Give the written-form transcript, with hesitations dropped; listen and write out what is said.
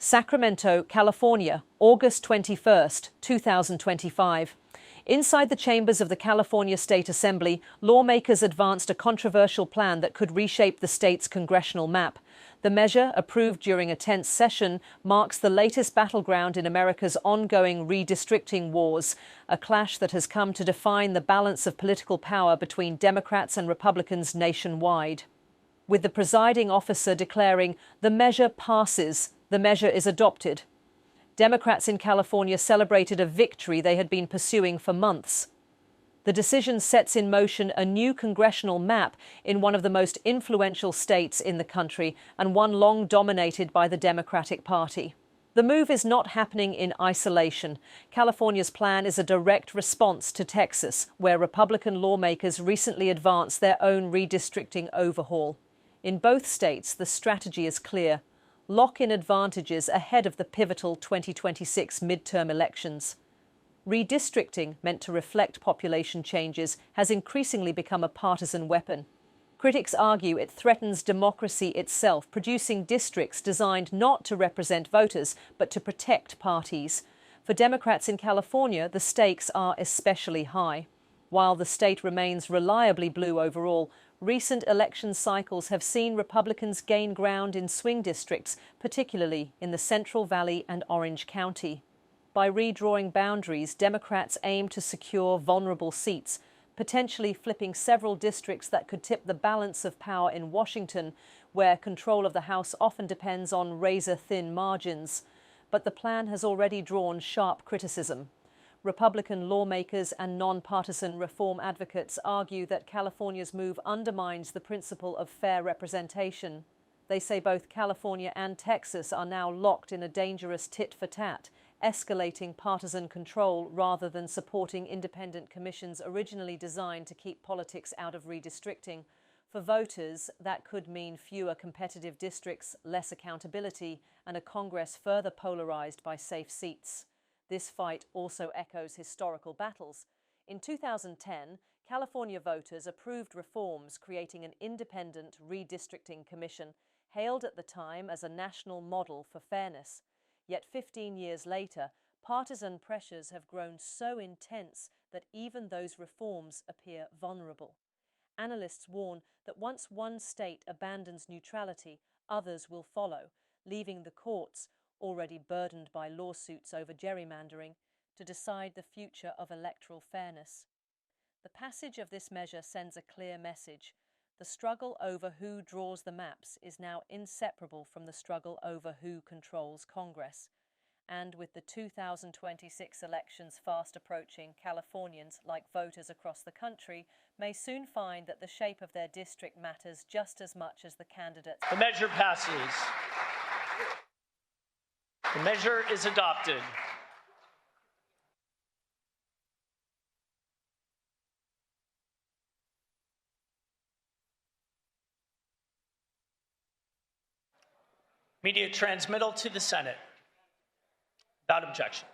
Sacramento, California, August 21st, 2025. Inside the chambers of the California State Assembly, lawmakers advanced a controversial plan that could reshape the state's congressional map. The measure, approved during a tense session, marks the latest battleground in America's ongoing redistricting wars, a clash that has come to define the balance of political power between Democrats and Republicans nationwide. With the presiding officer declaring, "The measure passes, the measure is adopted." Democrats in California celebrated a victory they had been pursuing for months. The decision sets in motion a new congressional map in one of the most influential states in the country, and one long dominated by the Democratic Party. The move is not happening in isolation. California's plan is a direct response to Texas, where Republican lawmakers recently advanced their own redistricting overhaul. In both states, the strategy is clear: lock in advantages ahead of the pivotal 2026 midterm elections. Redistricting, meant to reflect population changes, has increasingly become a partisan weapon. Critics argue it threatens democracy itself, producing districts designed not to represent voters, but to protect parties. For Democrats in California, the stakes are especially high. While the state remains reliably blue overall, recent election cycles have seen Republicans gain ground in swing districts, particularly in the Central Valley and Orange County. By redrawing boundaries, Democrats aim to secure vulnerable seats, potentially flipping several districts that could tip the balance of power in Washington, where control of the House often depends on razor-thin margins. But the plan has already drawn sharp criticism. Republican lawmakers and non-partisan reform advocates argue that California's move undermines the principle of fair representation. They say both California and Texas are now locked in a dangerous tit-for-tat, escalating partisan control rather than supporting independent commissions originally designed to keep politics out of redistricting. For voters, that could mean fewer competitive districts, less accountability, and a Congress further polarized by safe seats. This fight also echoes historical battles. In 2010, California voters approved reforms creating an independent redistricting commission, hailed at the time as a national model for fairness. Yet 15 years later, partisan pressures have grown so intense that even those reforms appear vulnerable. Analysts warn that once one state abandons neutrality, others will follow, leaving the courts, already burdened by lawsuits over gerrymandering, to decide the future of electoral fairness. The passage of this measure sends a clear message. The struggle over who draws the maps is now inseparable from the struggle over who controls Congress. And with the 2026 elections fast approaching, Californians, like voters across the country, may soon find that the shape of their district matters just as much as the candidates. The measure passes. The measure is adopted. Immediate transmittal to the Senate. Without objection.